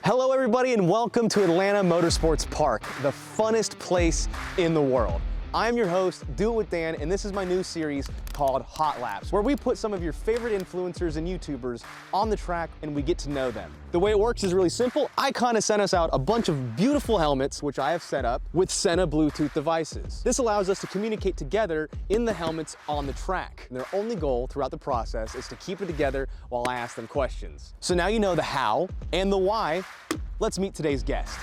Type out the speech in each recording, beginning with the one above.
Hello everybody and welcome to Atlanta Motorsports Park, the funnest place in the world. I'm your host, Do It With Dan, and this is my new series called Hot Laps, where we put some of your favorite influencers and YouTubers on the track and we get to know them. The way it works is really simple. I kind of sent us out a bunch of beautiful helmets, which I have set up with Sena Bluetooth devices. This allows us to communicate together in the helmets on the track. And their only goal throughout the process is to keep it together while I ask them questions. So now you know the how and the why. Let's meet today's guest.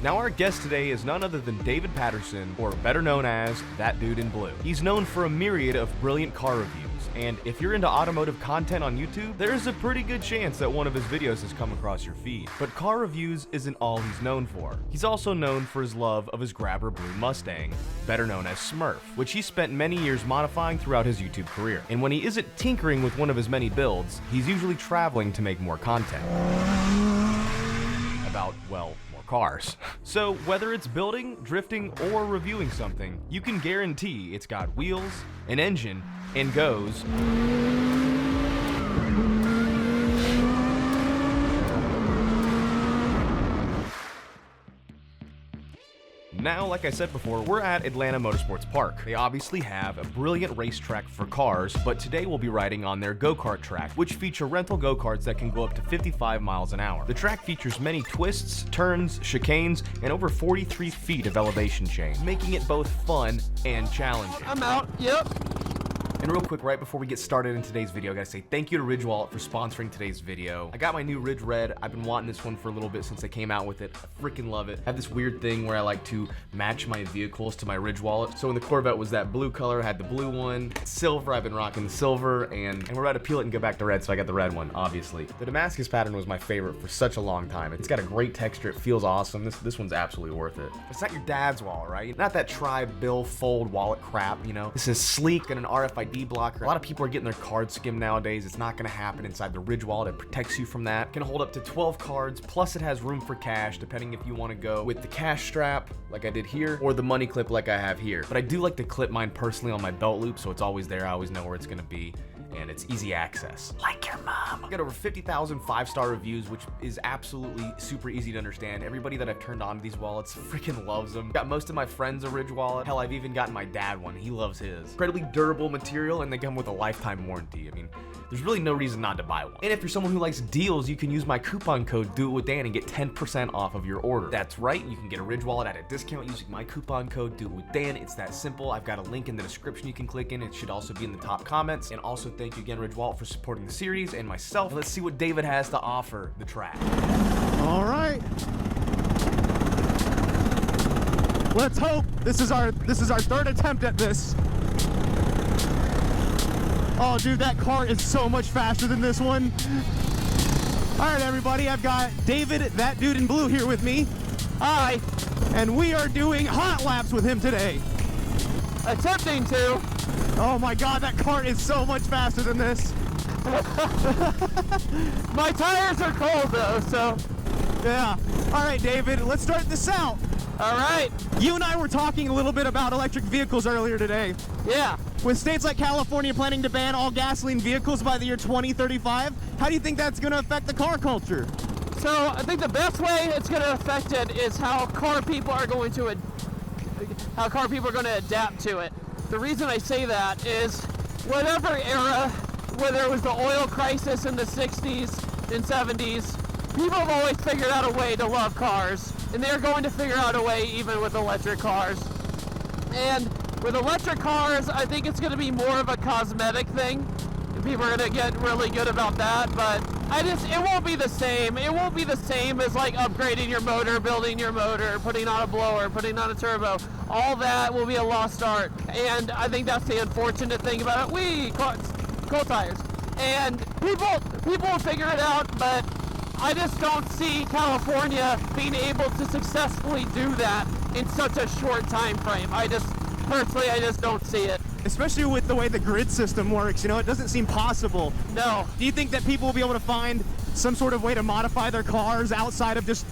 Now our guest today is none other than David Patterson, or better known as That Dude in Blue. He's known for a myriad of brilliant car reviews, and if you're into automotive content on YouTube, there's a pretty good chance that one of his videos has come across your feed. But car reviews isn't all he's known for. He's also known for his love of his grabber blue Mustang, better known as Smurf, which he spent many years modifying throughout his YouTube career. And when he isn't tinkering with one of his many builds, he's usually traveling to make more content about, well, cars. So whether it's building, drifting, or reviewing something, you can guarantee it's got wheels, an engine, and goes. Now, like I said before, we're at Atlanta Motorsports Park. They obviously have a brilliant racetrack for cars, but today we'll be riding on their go-kart track, which feature rental go-karts that can go up to 55 miles an hour. The track features many twists, turns, chicanes, and over 43 feet of elevation change, making it both fun and challenging. I'm out, yep. And real quick, right before we get started in today's video, I gotta say thank you to Ridge Wallet for sponsoring today's video. I got my new Ridge Red. I've been wanting this one for a little bit since they came out with it. I freaking love it. I have this weird thing where I like to match my vehicles to my Ridge Wallet. So when the Corvette was that blue color, I had the blue one. Silver, I've been rocking the silver, and we're about to peel it and go back to red, so I got the red one, obviously. The Damascus pattern was my favorite for such a long time. It's got a great texture. It feels awesome. This one's absolutely worth it. It's not your dad's wallet, right? Not that tri-bill fold wallet crap, you know? This is sleek and an RFID blocker. A lot of people are getting their cards skimmed nowadays. It's not gonna happen inside the Ridge Wallet. It protects you from that. It can hold up to 12 cards, plus it has room for cash, depending if you wanna go with the cash strap, like I did here, or the money clip like I have here. But I do like to clip mine personally on my belt loop, so it's always there. I always know where it's gonna be, and it's easy access. Like your mom. I got over 50,000 5-star reviews, which is absolutely super easy to understand. Everybody that I've turned on to these wallets freaking loves them. Got most of my friends a Ridge Wallet. Hell, I've even gotten my dad one. He loves his. Incredibly durable material, and they come with a lifetime warranty. I mean, there's really no reason not to buy one. And if you're someone who likes deals, you can use my coupon code DOITWITHDAN and get 10% off of your order. That's right, you can get a Ridge Wallet at a discount using my coupon code DOITWITHDAN. It's that simple. I've got a link in the description you can click in. It should also be in the top comments. And also thank you again, Ridge Wallet, for supporting the series and myself. Let's see what David has to offer the track. All right. Let's hope this is our third attempt at this. Oh, dude, that car is so much faster than this one. All right, everybody, I've got David, That Dude in Blue, here with me. Hi. And we are doing hot laps with him today. Attempting to. Oh my God, that car is so much faster than this. My tires are cold though, so. Yeah. All right, David, let's start this out. All right. You and I were talking a little bit about electric vehicles earlier today. Yeah. With states like California planning to ban all gasoline vehicles by the year 2035, how do you think that's going to affect the car culture? So I think the best way it's going to affect it is how car people are going to adapt to it. The reason I say that is whatever era, whether it was the oil crisis in the 60s and 70s, people have always figured out a way to love cars, and they're going to figure out a way even with electric cars. And with electric cars, I think it's going to be more of a cosmetic thing. People are going to get really good about that, but it won't be the same. It won't be the same as like upgrading your motor, building your motor, putting on a blower, putting on a turbo. All that will be a lost art. And I think that's the unfortunate thing about it. Cold tires. And people will figure it out, but I just don't see California being able to successfully do that in such a short time frame. Personally, I just don't see it. Especially with the way the grid system works, you know, it doesn't seem possible. No. Do you think that people will be able to find some sort of way to modify their cars outside of just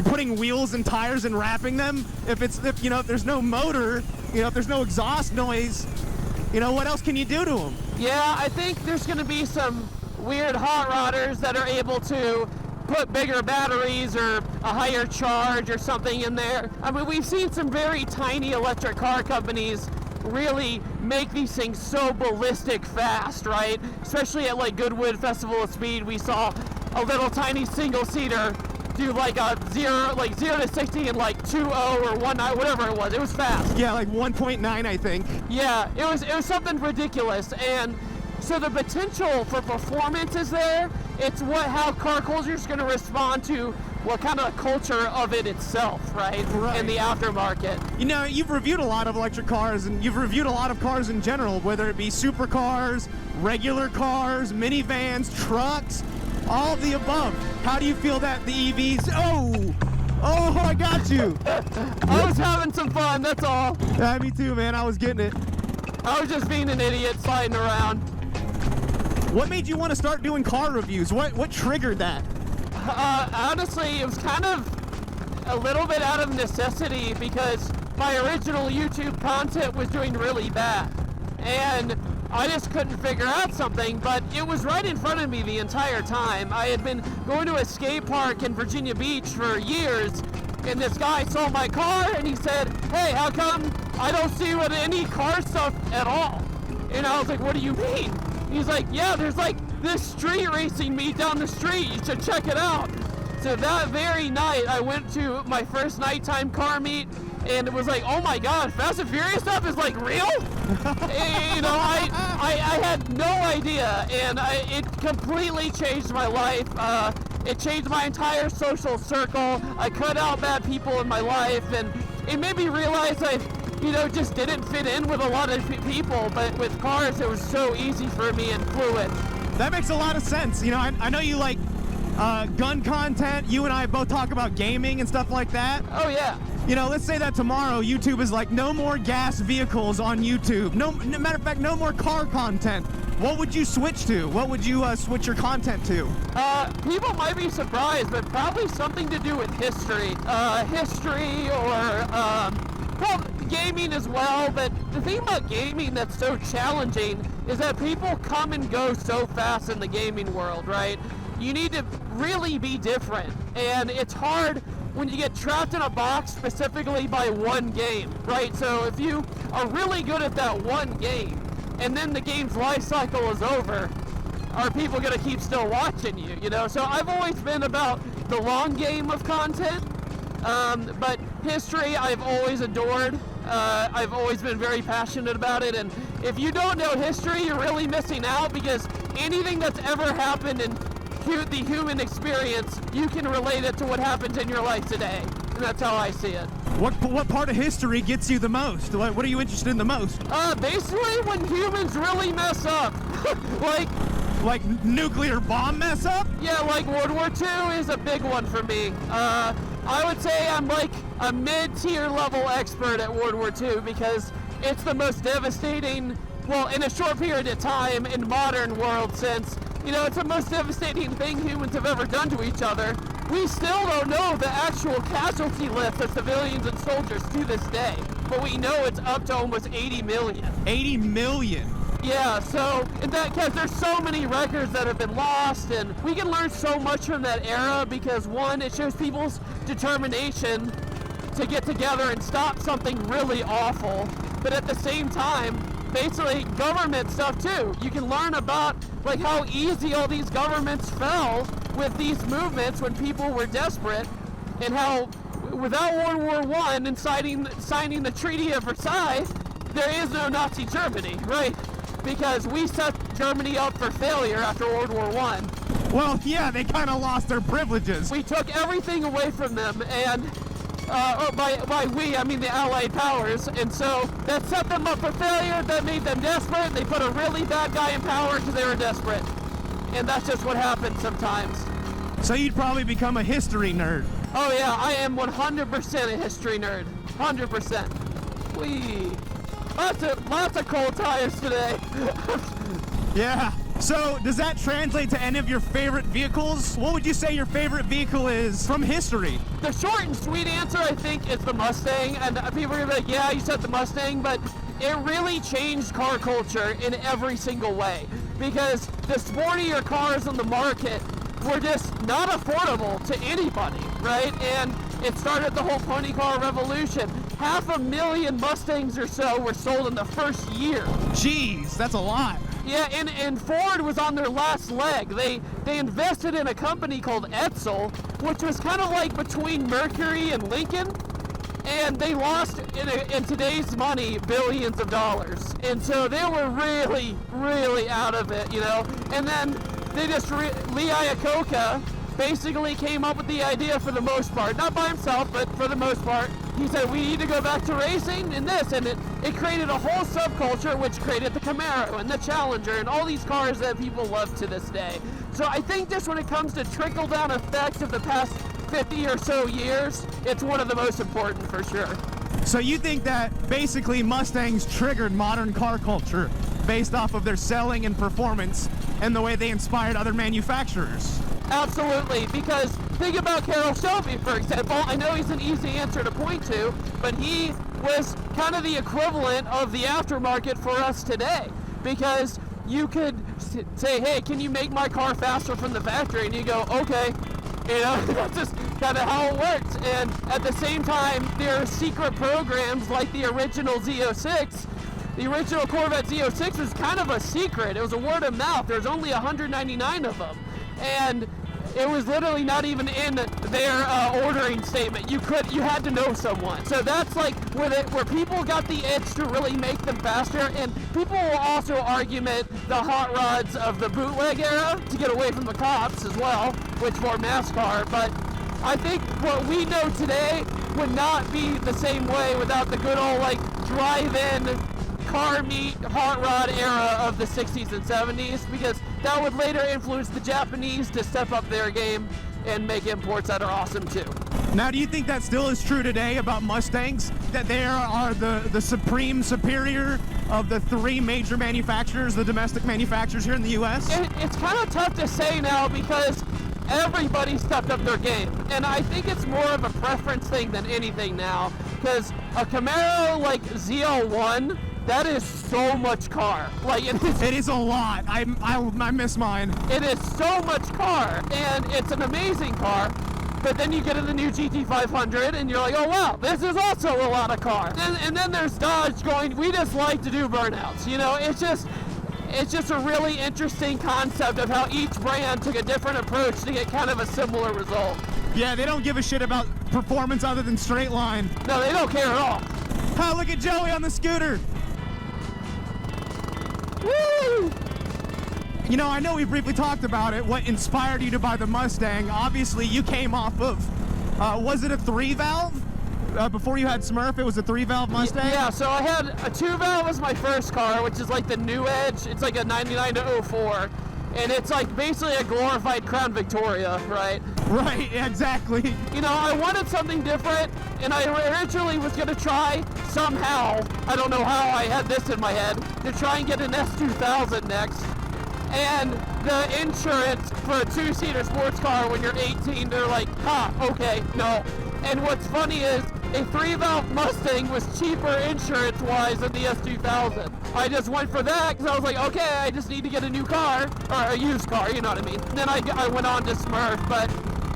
putting wheels and tires and wrapping them? If there's no motor, if there's no exhaust noise, what else can you do to them? Yeah, I think there's going to be some weird hot rodders that are able to put bigger batteries or a higher charge or something in there. I mean, we've seen some very tiny electric car companies really make these things so ballistic fast, right? Especially at like Goodwood Festival of Speed, we saw a little tiny single-seater do like a 0 to 60 in like 2.0 or 1.9, whatever it was. It was fast. Yeah, like 1.9, I think. Yeah, it was something ridiculous. And so the potential for performance is there. It's how car culture is going to respond to what kind of culture of it itself, right? In the aftermarket. You know, you've reviewed a lot of electric cars, and you've reviewed a lot of cars in general, whether it be supercars, regular cars, minivans, trucks, all of the above. How do you feel that the EVs... Oh, I got you. I was having some fun, that's all. Yeah, me too, man. I was getting it. I was just being an idiot sliding around. What made you want to start doing car reviews? What triggered that? Honestly, it was kind of a little bit out of necessity because my original YouTube content was doing really bad. And I just couldn't figure out something, but it was right in front of me the entire time. I had been going to a skate park in Virginia Beach for years, and this guy saw my car and he said, "Hey, how come I don't see you with any car stuff at all?" And I was like, "What do you mean?" He's like, "Yeah, there's like this street racing meet down the street. You should check it out." So that very night, I went to my first nighttime car meet, and it was like, oh my God, Fast and Furious stuff is like real? You know, I had no idea, and it completely changed my life. It changed my entire social circle. I cut out bad people in my life, and it made me realize I, just didn't fit in with a lot of people, but with cars, it was so easy for me and fluid. That makes a lot of sense. I know you like gun content. You and I both talk about gaming and stuff like that. Oh yeah. Let's say that tomorrow YouTube is like, no more gas vehicles on YouTube. No, matter of fact, no more car content. What would you switch to? What would you switch your content to? People might be surprised, but probably something to do with history. History or, well, gaming as well, but the thing about gaming that's so challenging is that people come and go so fast in the gaming world, right? You need to really be different, and it's hard when you get trapped in a box specifically by one game, right? So if you are really good at that one game, and then the game's life cycle is over, are people gonna keep still watching you, So I've always been about the long game of content, but history I've always adored. I've always been very passionate about it, and if you don't know history, you're really missing out, because anything that's ever happened in the human experience, you can relate it to what happens in your life today, and that's how I see it. What part of history gets you the most? What are you interested in the most? Basically when humans really mess up. Like nuclear bomb mess up? Yeah, like World War II is a big one for me. I would say I'm like a mid-tier level expert at World War II because it's the most devastating, well, in a short period of time in modern world since, it's the most devastating thing humans have ever done to each other. We still don't know the actual casualty list of civilians and soldiers to this day, but we know it's up to almost 80 million. 80 million? Yeah, so in that case, there's so many records that have been lost, and we can learn so much from that era because, one, it shows people's determination to get together and stop something really awful, but at the same time, basically government stuff too. You can learn about like how easy all these governments fell with these movements when people were desperate, and how without World War I and signing the Treaty of Versailles, there is no Nazi Germany, right? Because we set Germany up for failure after World War I. Well, yeah, they kind of lost their privileges. We took everything away from them, and by we, I mean the Allied powers, and so that set them up for failure, that made them desperate. They put a really bad guy in power because they were desperate. And that's just what happens sometimes. So you'd probably become a history nerd. Oh yeah, I am 100% a history nerd. 100%. Whee! Lots of cold tires today. Yeah. So does that translate to any of your favorite vehicles? What would you say your favorite vehicle is from history? The short and sweet answer, I think, is the Mustang. And people are going to be like, yeah, you said the Mustang, but it really changed car culture in every single way. Because the sportier cars on the market were just not affordable to anybody, right? And it started the whole pony car revolution. 500,000 Mustangs or so were sold in the first year. Jeez, that's a lot. Yeah, and Ford was on their last leg. They invested in a company called Edsel, which was kind of like between Mercury and Lincoln, and they lost, in today's money, billions of dollars. And so they were really, really out of it, you know? And then they just, Lee Iacocca basically came up with the idea for the most part, not by himself, but for the most part. He said, we need to go back to racing and this, and it created a whole subculture, which created the Camaro and the Challenger and all these cars that people love to this day. So I think just when it comes to trickle-down effects of the past 50 or so years, it's one of the most important for sure. So you think that basically Mustangs triggered modern car culture based off of their selling and performance and the way they inspired other manufacturers? Absolutely, because think about Carroll Shelby, for example. I know he's an easy answer to point to, but he was kind of the equivalent of the aftermarket for us today, because you could say, hey, can you make my car faster from the factory? And you go, okay. You know, that's just kind of how it works. And at the same time, there are secret programs like the original Z06. The original Corvette Z06 was kind of a secret. It was a word of mouth. There's only 199 of them. And it was literally not even in their ordering statement. You had to know someone. So that's like where people got the itch to really make them faster. And people will also argument the hot rods of the bootleg era to get away from the cops as well, which were NASCAR. But I think what we know today would not be the same way without the good old like drive-in car meet hot rod era of the 60s and 70s, because that would later influence the Japanese to step up their game and make imports that are awesome too. Now, do you think that still is true today about Mustangs? That they are the supreme superior of the three major manufacturers, the domestic manufacturers here in the U.S.? It's kind of tough to say now because everybody stepped up their game. And I think it's more of a preference thing than anything now, because a Camaro like ZL1, that is so much car. Like it is a lot. I miss mine. It is so much car, and it's an amazing car. But then you get in the new GT500, and you're like, oh wow, this is also a lot of car. And then there's Dodge going, we just like to do burnouts. You know, it's just a really interesting concept of how each brand took a different approach to get kind of a similar result. Yeah, they don't give a shit about performance other than straight line. No, they don't care at all. Oh, look at Joey on the scooter. Woo! You know, I know we briefly talked about it, what inspired you to buy the Mustang. Obviously, you came off of, was it a 3-valve? Before you had Smurf, it was a 3-valve Mustang? Yeah, so I had a 2-valve was my first car, which is like the New Edge. It's like a 99 to 04. And it's like basically a glorified Crown Victoria, right? Right, exactly. You know, I wanted something different, and I originally was going to try somehow, I don't know how I had this in my head, to try and get an S2000 next. And the insurance for a 2-seater sports car when you're 18, they're like, okay, no. And what's funny is a 3-valve Mustang was cheaper insurance-wise than the S2000. I just went for that because I was like, okay, I just need to get a new car, or a used car, you know what I mean? And then I went on to Smurf, but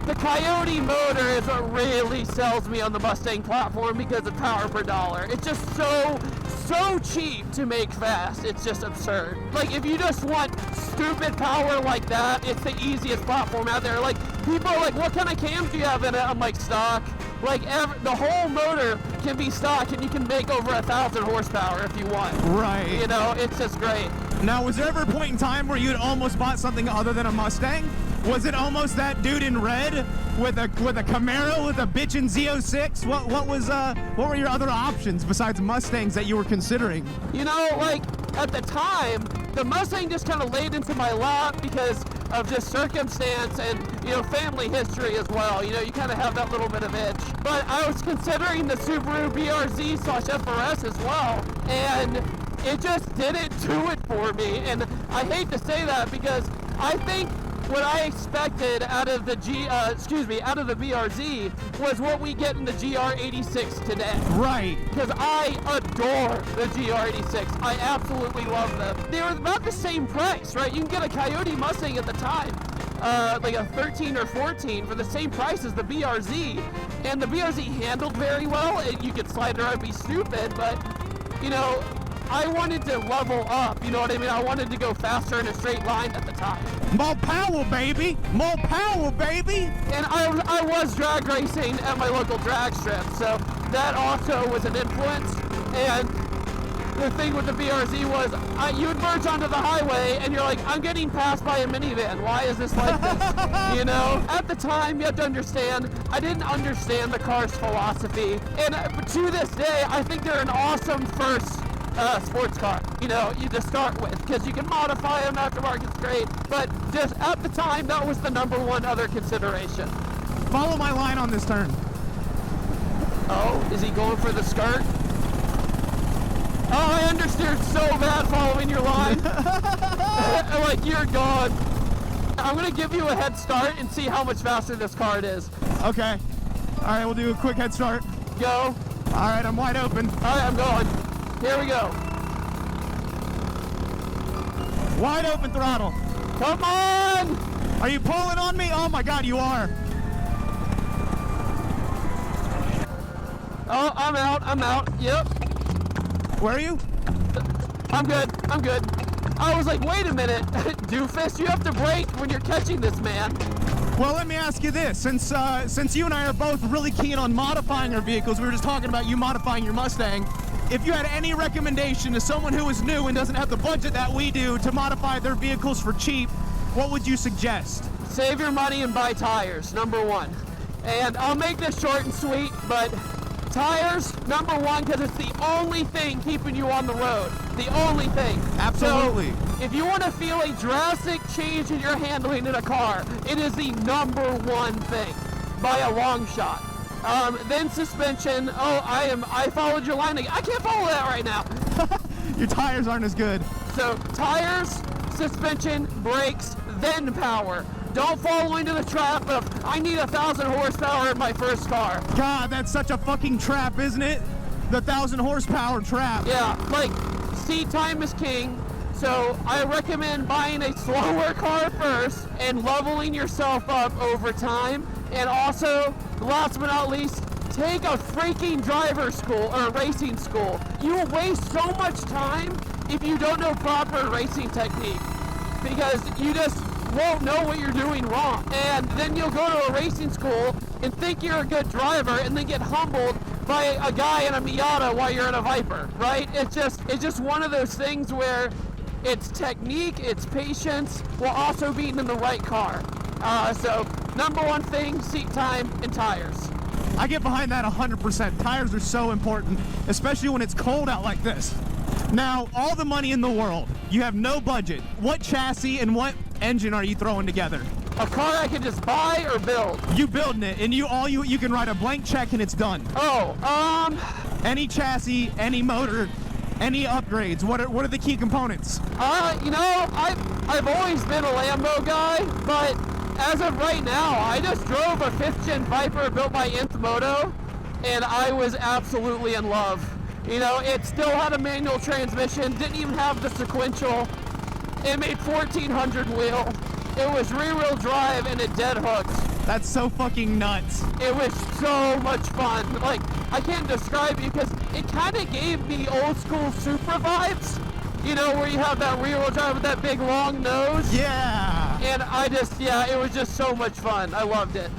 the Coyote motor is what really sells me on the Mustang platform because of power per dollar. It's just so cheap to make fast. It's just absurd. Like, if you just want stupid power like that, it's the easiest platform out there. Like, people are like, what kind of cams do you have in it? I'm like, stock. Like, the whole motor can be stock, and you can make over 1,000 horsepower if you want. Right. You know, it's just great. Now, was there ever a point in time where you had almost bought something other than a Mustang? Was it almost that dude in red with a Camaro with a bitchin' Z06? What were your other options besides Mustangs that you were considering? You know, like, at the time, the Mustang just kind of laid into my lap because of just circumstance and, you know, family history as well. You know, you kind of have that little bit of itch. But I was considering the Subaru BRZ/FRS as well, and it just didn't do it for me. And I hate to say that because I think what I expected out of the out of the BRZ was what we get in the GR86 today. Right. Because I adore the GR86. I absolutely love them. They were about the same price, right? You can get a Coyote Mustang at the time like a 13 or 14 for the same price as the BRZ, and the BRZ handled very well. You could slide it around and be stupid, but you know, I wanted to level up, you know what I mean? I wanted to go faster in a straight line at the time. More power, baby! More power, baby! And I was drag racing at my local drag strip, so that also was an influence. And the thing with the BRZ was, you would merge onto the highway, and you're like, I'm getting passed by a minivan. Why is this like this? You know? At the time, you have to understand, I didn't understand the car's philosophy. And to this day, I think they're an awesome first sports car, you know, you just start with, because you can modify them, aftermarket's great, but just at the time, that was the #1 other consideration. Follow my line on this turn. Oh, is he going for the skirt? Oh, I understeered so bad following your line. Like, you're gone. I'm going to give you a head start and see how much faster this car is. Okay. All right, we'll do a quick head start. Go. All right, I'm wide open. All right, I'm going. Here we go. Wide open throttle. Come on! Are you pulling on me? Oh my God, you are. Oh, I'm out. Yep. Where are you? I'm good. I was like, wait a minute, doofus, you have to brake when you're catching this man. Well, let me ask you this. Since you and I are both really keen on modifying our vehicles, we were just talking about you modifying your Mustang. If you had any recommendation to someone who is new and doesn't have the budget that we do to modify their vehicles for cheap, what would you suggest? Save your money and buy tires, #1. And I'll make this short and sweet, but tires, #1, because it's the only thing keeping you on the road. The only thing. Absolutely. So, if you want to feel a drastic change in your handling in a car, it is the #1 thing, by a long shot. Then suspension. Oh, I followed your line again. I can't follow that right now. Your tires aren't as good. So tires, suspension, brakes, then power. Don't fall into the trap of, I need 1,000 horsepower in my first car. God, that's such a fucking trap, isn't it? The 1,000 horsepower trap. Yeah, like, seat time is king. So I recommend buying a slower car first and leveling yourself up over time. And also, last but not least, take a freaking driver's school or racing school. You will waste so much time if you don't know proper racing technique, because you just won't know what you're doing wrong. And then you'll go to a racing school and think you're a good driver and then get humbled by a guy in a Miata while you're in a Viper, right? It's just one of those things where it's technique, it's patience, while also being in the right car. So #1 thing, seat time and tires. I get behind that 100%. Tires are so important, especially when it's cold out like this. Now, all the money in the world, you have no budget. What chassis and what engine are you throwing together? A car I can just buy or build. You building it, and you can write a blank check and it's done. Oh, Any chassis, any motor, any upgrades. What are the key components? you know, I've always been a Lambo guy, but as of right now, I just drove a 5th gen Viper built by Nth Moto, and I was absolutely in love. You know, it still had a manual transmission, didn't even have the sequential. It made 1,400 wheel. It was rear-wheel drive and it dead hooked. That's so fucking nuts. It was so much fun. Like, I can't describe it because it kind of gave me old school Supra vibes. You know, where you have that rear-wheel drive with that big long nose. Yeah. And it was just so much fun. I loved it.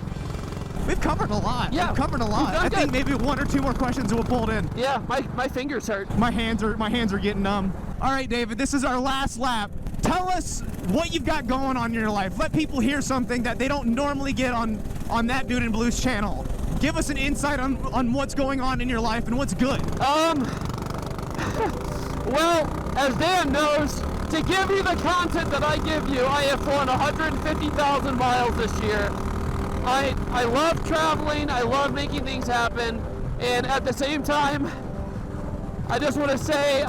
We've covered a lot. Yeah. We've covered a lot. I think maybe 1 or 2 more questions and we'll pull it in. Yeah, my fingers hurt. My hands are getting numb. All right, David, this is our last lap. Tell us what you've got going on in your life. Let people hear something that they don't normally get on That Dude in Blue's channel. Give us an insight on what's going on in your life and what's good. Well, as Dan knows, to give you the content that I give you, I have flown 150,000 miles this year. I love traveling, I love making things happen, and at the same time, I just want to say,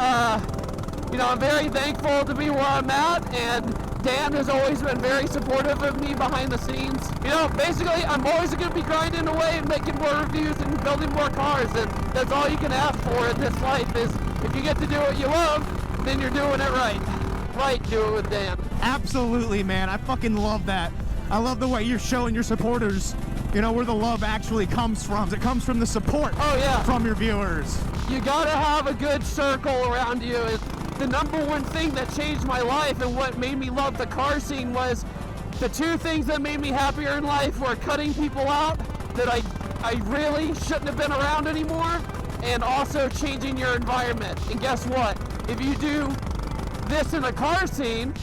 you know, I'm very thankful to be where I'm at, and Dan has always been very supportive of me behind the scenes. You know, basically, I'm always going to be grinding away and making more reviews and building more cars, and that's all you can ask for in this life is, if you get to do what you love, then you're doing it right. Right, do it with Dan. Absolutely, man. I fucking love that. I love the way you're showing your supporters, you know, where the love actually comes from. It comes from the support from your viewers. You gotta have a good circle around you. The number one thing that changed my life and what made me love the car scene was the two things that made me happier in life were cutting people out that I really shouldn't have been around anymore, and also changing your environment. And guess what? If you do this in the car scene,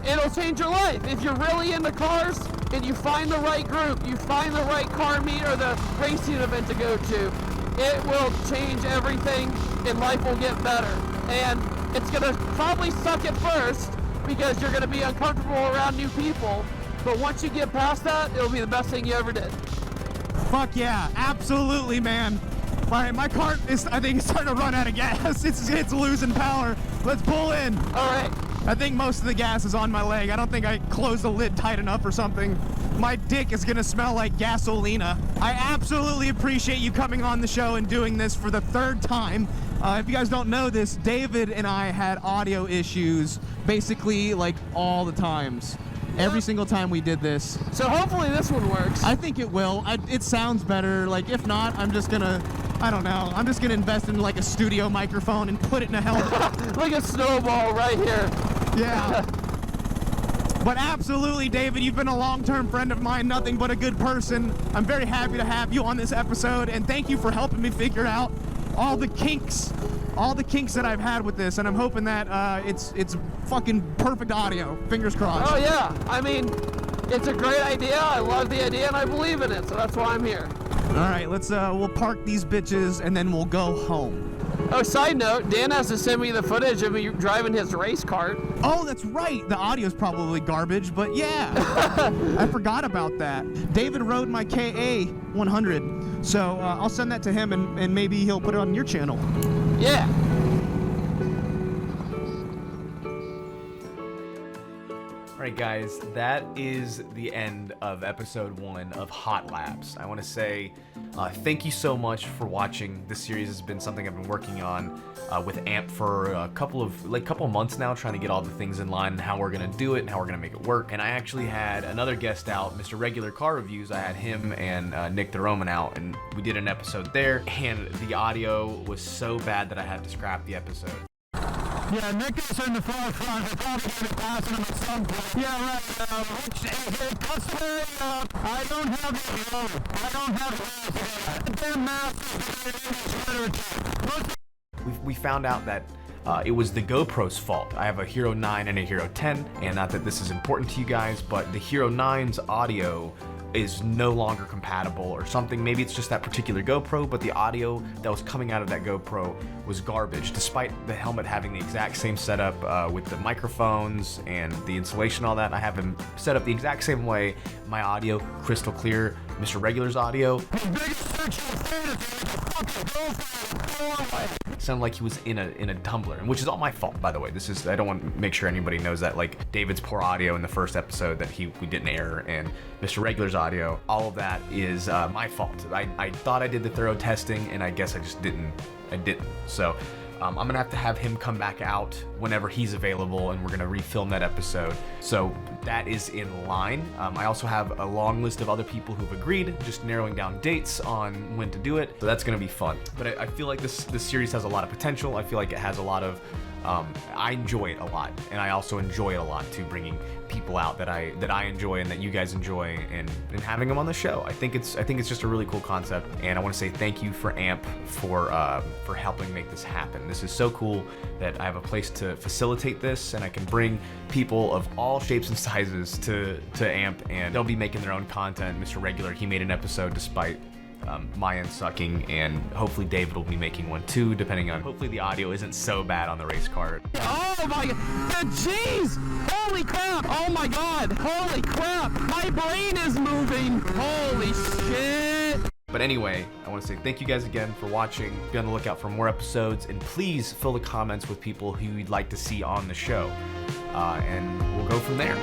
it'll change your life. If you're really into cars and you find the right group, you find the right car meet or the racing event to go to, it will change everything and life will get better. And it's gonna probably suck at first because you're gonna be uncomfortable around new people, but once you get past that, it'll be the best thing you ever did. Fuck yeah, absolutely, man. All right, my cart is, I think, starting to run out of gas. It's losing power. Let's pull in. All right. I think most of the gas is on my leg. I don't think I closed the lid tight enough or something. My dick is gonna smell like gasolina. I absolutely appreciate you coming on the show and doing this for the third time. If you guys don't know this, David and I had audio issues basically like all the times. Every single time we did this. So hopefully this one works. I think it will. It sounds better. Like, if not, I'm just gonna, I don't know. I'm just gonna invest in like a studio microphone and put it in a helmet. Like a snowball right here. Yeah. But absolutely, David, you've been a long-term friend of mine, nothing but a good person. I'm very happy to have you on this episode, and thank you for helping me figure out all the kinks that I've had with this, and I'm hoping that it's fucking perfect audio. Fingers crossed. Oh yeah, I mean, it's a great idea. I love the idea and I believe in it, so that's why I'm here. All right, let's we'll park these bitches and then we'll go home. Oh, side note, Dan has to send me the footage of me driving his race cart. Oh, that's right. The audio's probably garbage, but yeah. I forgot about that. David rode my KA 100, so I'll send that to him and maybe he'll put it on your channel. Yeah. All right, guys, that is the end of episode 1 of Hot Laps. I want to say thank you so much for watching. This series has been something I've been working on with AMP for a couple of months now, trying to get all the things in line and how we're gonna do it and how we're gonna make it work. And I actually had another guest out, Mr. Regular Car Reviews. I had him and Nick the Roman out, and we did an episode there, and the audio was so bad that I had to scrap the episode. Yeah, Nick is in the forefront. I'll probably be passing him at some point. Yeah, right. Customary, I don't have it. I don't have it. Damn master. We found out that it was the GoPro's fault. I have a Hero 9 and a Hero 10, and not that this is important to you guys, but the Hero 9's audio is no longer compatible or something. Maybe it's just that particular GoPro, but the audio that was coming out of that GoPro was garbage, despite the helmet having the exact same setup with the microphones and the insulation, all that. I have them set up the exact same way. My audio, crystal clear. Mr. Regular's audio sounded like he was in a tumbler, and which is all my fault, by the way. This is, I don't want to make sure anybody knows that, like, David's poor audio in the first episode that we didn't air, and Mr. Regular's audio, all of that is my fault. I thought I did the thorough testing, and I guess I just didn't. So I'm gonna have him come back out whenever he's available, and we're gonna refilm that episode. So that is in line. I also have a long list of other people who've agreed, just narrowing down dates on when to do it. So that's gonna be fun. But I feel like this series has a lot of potential. I feel like it has a lot of, I enjoy it a lot, and I also enjoy it a lot too, bringing people out that I enjoy and that you guys enjoy, and having them on the show. I think it's just a really cool concept, and I want to say thank you for AMP for helping make this happen. This is so cool that I have a place to facilitate this, and I can bring people of all shapes and sizes to AMP, and they'll be making their own content. Mr. Regular, he made an episode despite my end sucking, and hopefully David will be making one too, depending on, hopefully the audio isn't so bad on the race cart. Oh my god, jeez! Holy crap! Oh my god! Holy crap! My brain is moving! Holy shit! But anyway, I want to say thank you guys again for watching. Be on the lookout for more episodes, and please fill the comments with people who you'd like to see on the show, and we'll go from there.